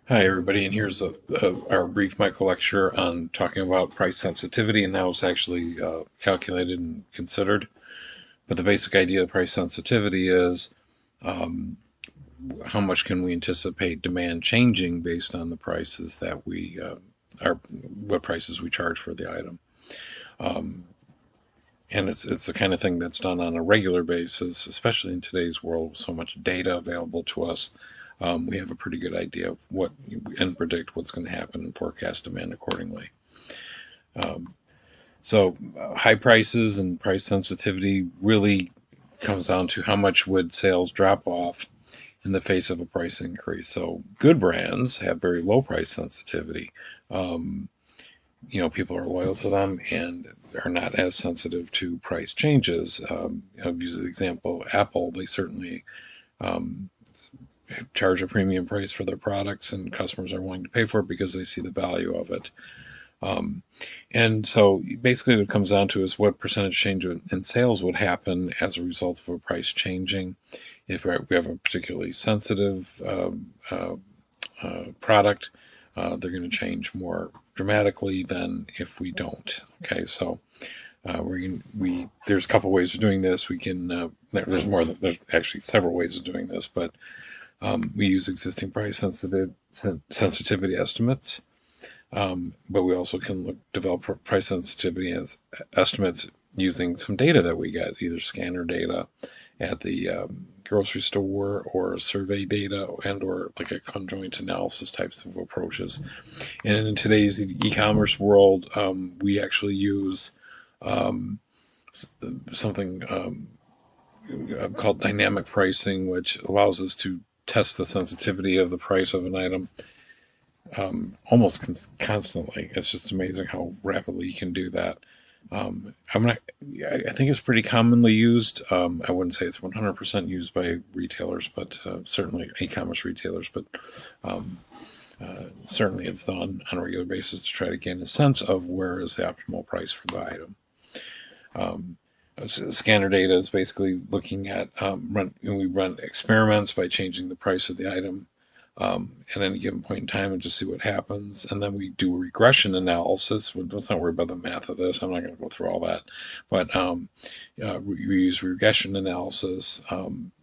Hi, everybody, and here's our brief micro lecture on talking about price sensitivity and how it's actually calculated and considered. But the basic idea of price sensitivity is how much can we anticipate demand changing based on the prices that we are, what prices we charge for the item. And it's the kind of thing that's done on a regular basis, especially in today's world with so much data available to us. We have a pretty good idea of what and predict what's going to happen and forecast demand accordingly. So high prices and price sensitivity really comes down to how much would sales drop off in the face of a price increase. So good brands have very low price sensitivity. Um, People are loyal to them and are not as sensitive to price changes. I'll use the example of Apple. They certainly um, charge a premium price for their products, and customers are willing to pay for it because they see the value of it. Um, and so basically what it comes down to is what percentage change in sales would happen as a result of a price changing. If we have a particularly sensitive product, they're going to change more dramatically than if we don't. Okay, so there's a couple ways of doing this. We can there's actually several ways of doing this, but we use existing price sensitivity estimates. But we also can develop price sensitivity estimates using some data that we get, either scanner data at the grocery store or survey data or like a conjoint analysis types of approaches. And in today's e-commerce world, we actually use um, something called dynamic pricing, which allows us to test the sensitivity of the price of an item almost constantly. It's just amazing how rapidly you can do that. I'm not. I think it's pretty commonly used. I wouldn't say it's 100% used by retailers, but certainly e-commerce retailers. But um, certainly it's done on a regular basis to try to gain a sense of where is the optimal price for the item. Um, Scanner data is basically looking at we run experiments by changing the price of the item at any given point in time and just see what happens. And then we do a regression analysis. Let's not worry about the math of this. I'm not going to go through all that. But we use regression analysis,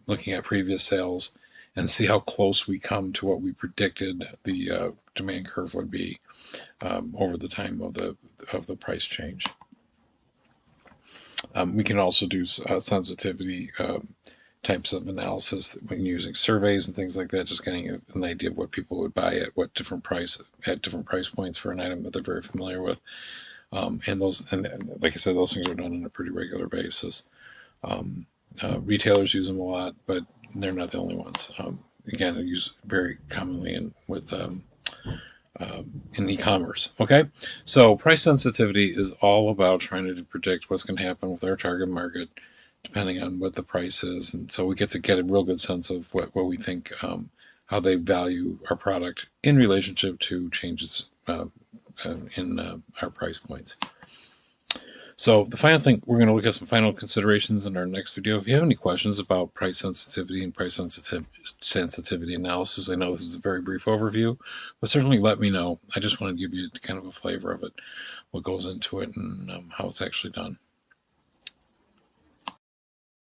looking at previous sales, and see how close we come to what we predicted the demand curve would be over the time of the price change. We can also do sensitivity types of analysis when using surveys and things like that, just getting an idea of what people would buy at different price points for an item that they're very familiar with. And like I said, those things are done on a pretty regular basis. Retailers use them a lot, but they're not the only ones. Again, they're used very commonly in e-commerce. Okay, so price sensitivity is all about trying to predict what's going to happen with our target market, depending on what the price is, and so we get a real good sense of what we think, how they value our product in relationship to changes in our price points. So the final thing, we're going to look at some final considerations in our next video. If you have any questions about price sensitivity and sensitivity analysis, I know this is a very brief overview, but certainly let me know. I just want to give you kind of a flavor of it, what goes into it, and how it's actually done.